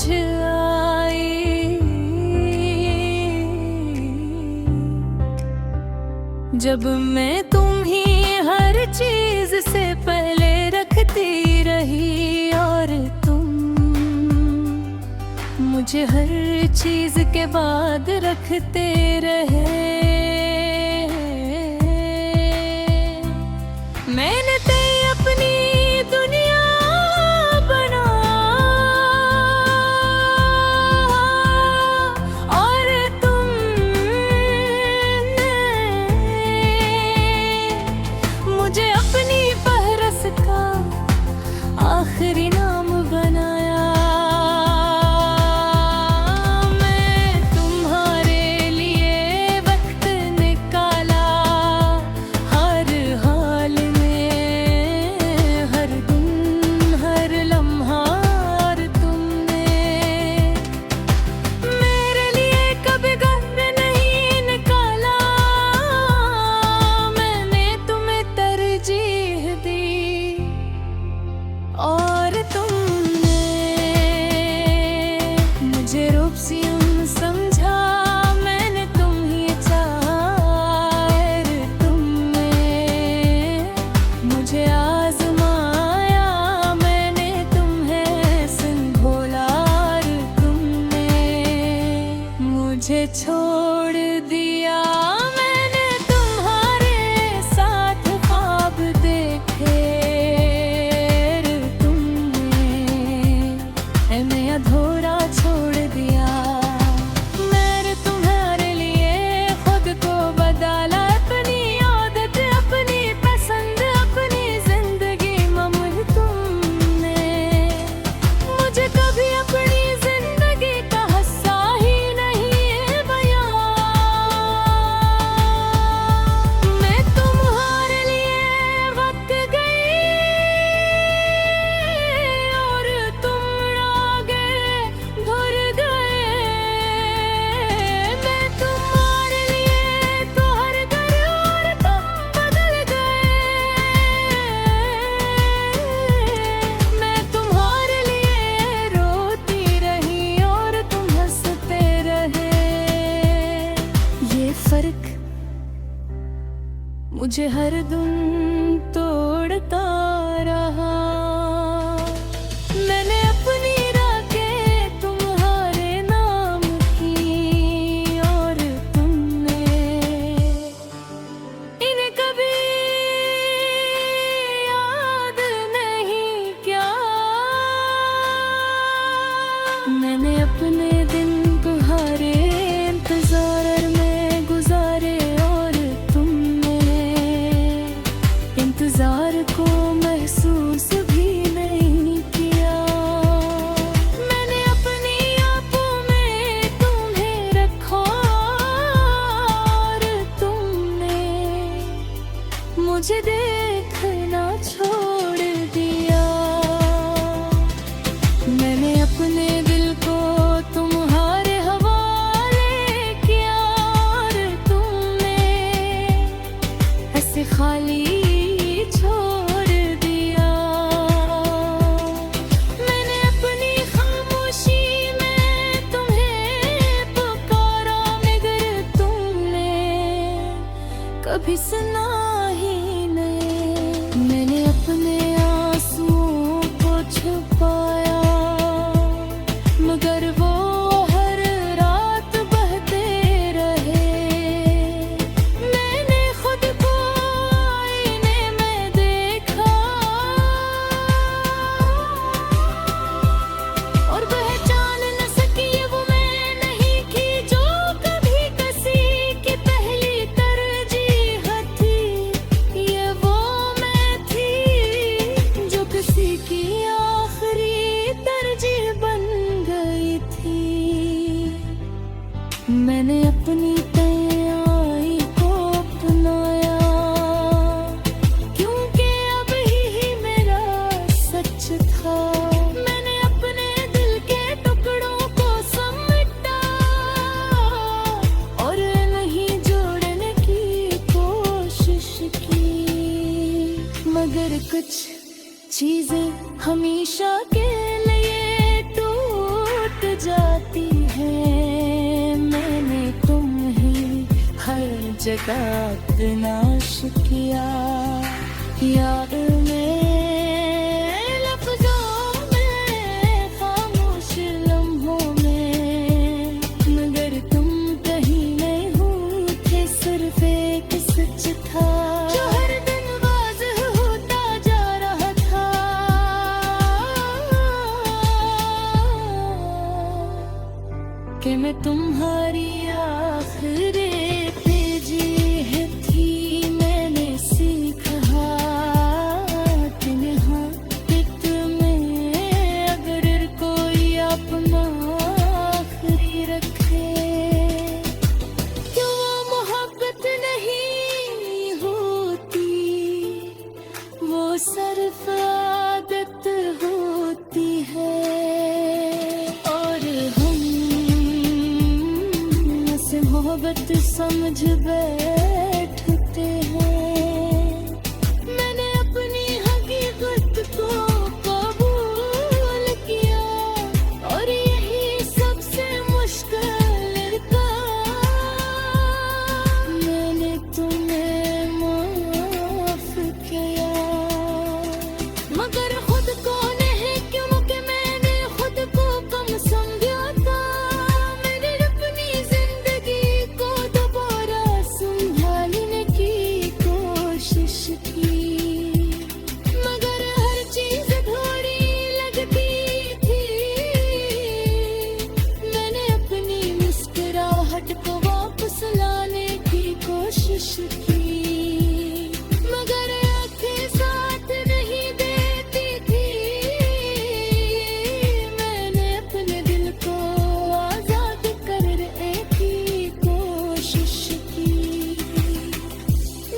समझ आई जब मैं तुम ही हर चीज से पहले रखती रही और तुम मुझे हर चीज के बाद रखते रहे। मैंने ते अपनी दुनिया बना और तुमने मुझे अपनी फहरस्त का आखिरी नाम बनाया। मैं तुम्हारे लिए वक्त निकाला हर हाल में, हर दिन हर लम्हा, और तुमने मेरे लिए कभी घर नहीं निकाला। मैंने तुम्हें तरजीह दी और तुमने मुझे रूप सी समझा। मैंने तुम ही चाहा और तुमने मुझे आजमाया। मैंने तुम्हें संभोला और तुमने मुझे छोड़ दिया। मैंने तुम्हारे साथ ख्वाब देखे मैं अधूरा छोड़ दिया। मैंने तुम्हारे लिए खुद को बदला, अपनी आदत अपनी पसंद अपनी जिंदगी ममुल। तुमने मुझे कभी अपनी जिंदगी का हिस्सा ही नहीं बयां। मैं तुम्हारे लिए वक्त गई और तुम भर गए। मैं तुम्हारे लिए तो हर घर और तुम बदल गए। मैं तुम्हारे लिए रोती रही और तुम हंसते रहे। ये फर्क मुझे हर दिन तोड़ता रहा। मैंने अपनी राखें तुम्हारे नाम की और तुमने इन्हें कभी याद नहीं किया। मैंने अपने दिन तुम्हारे इंतजार में गुजारे और तुमने इंतजार को महसूस भी नहीं किया। मैंने अपनी आंखों में तुम्हें रखा और तुमने मुझे देखना छोड़ दिया। मैंने अपने दिल को तुम्हारे हवाले किया और तुमने ऐसे खाली छोड़ दिया। मैंने अपनी खामोशी में तुम्हें पुकारा मगर तुमने कभी सुना ही नहीं। मैंने अपने आंसुओं को छुपाया मगर वो हर रात बहते रहे। मैंने खुद को आईने में देखा और पहचान न सकी वो मैं नहीं की जो कभी किसी की पहली तरजीह थी। ये वो मैं थी जो किसी की आखिरी तरजीह बन गई थी। मैंने अपनी तैयारी को अपनाया क्योंकि अब ही मेरा सच था। मैंने अपने दिल के टुकड़ों को समेटा और नहीं जोड़ने की कोशिश की मगर कुछ चीजें हमेशा के लिए टूट जगह तनाश किया। यार में लफ्जों में खामोश लम्हों में, मगर तुम कहीं नहीं हो थे, सिर्फ एक सच था जो हर दिन वाज़ेह होता जा रहा था कि मैं तुम्हारी आखिरी सिर्फ आदत होती है और हम उसे मोहब्बत समझ बैठते हैं। मैंने अपनी हकीकत को कबूल किया और यही सबसे मुश्किल था। मैंने तुम्हें माफ किया मगर खुद को नहीं, क्योंकि मैंने खुद को कम समझा था। मैंने अपनी जिंदगी को दोबारा संभालने की कोशिश की, मगर हर चीज थोड़ी लगती थी। मैंने अपनी मुस्कुराहट को वापस लाने की कोशिश की, मगर आंखें साथ नहीं देती थी। मैंने अपने दिल को आजाद करने की कोशिश की,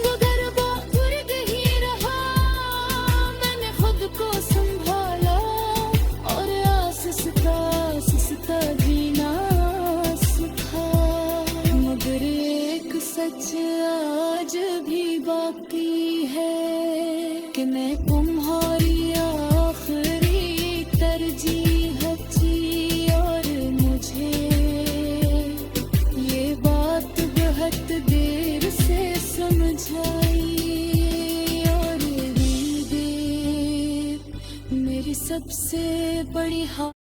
मगर बहुत ही रहा। मैंने खुद को संभाला और आहिस्ता जीना सीखा, मगर एक सच आज भी बाकी है कि मैं तुम्हारी आखिरी तरजीह थी। और मुझे ये बात बहुत देर से समझ आई, और ये देर मेरी सबसे बड़ी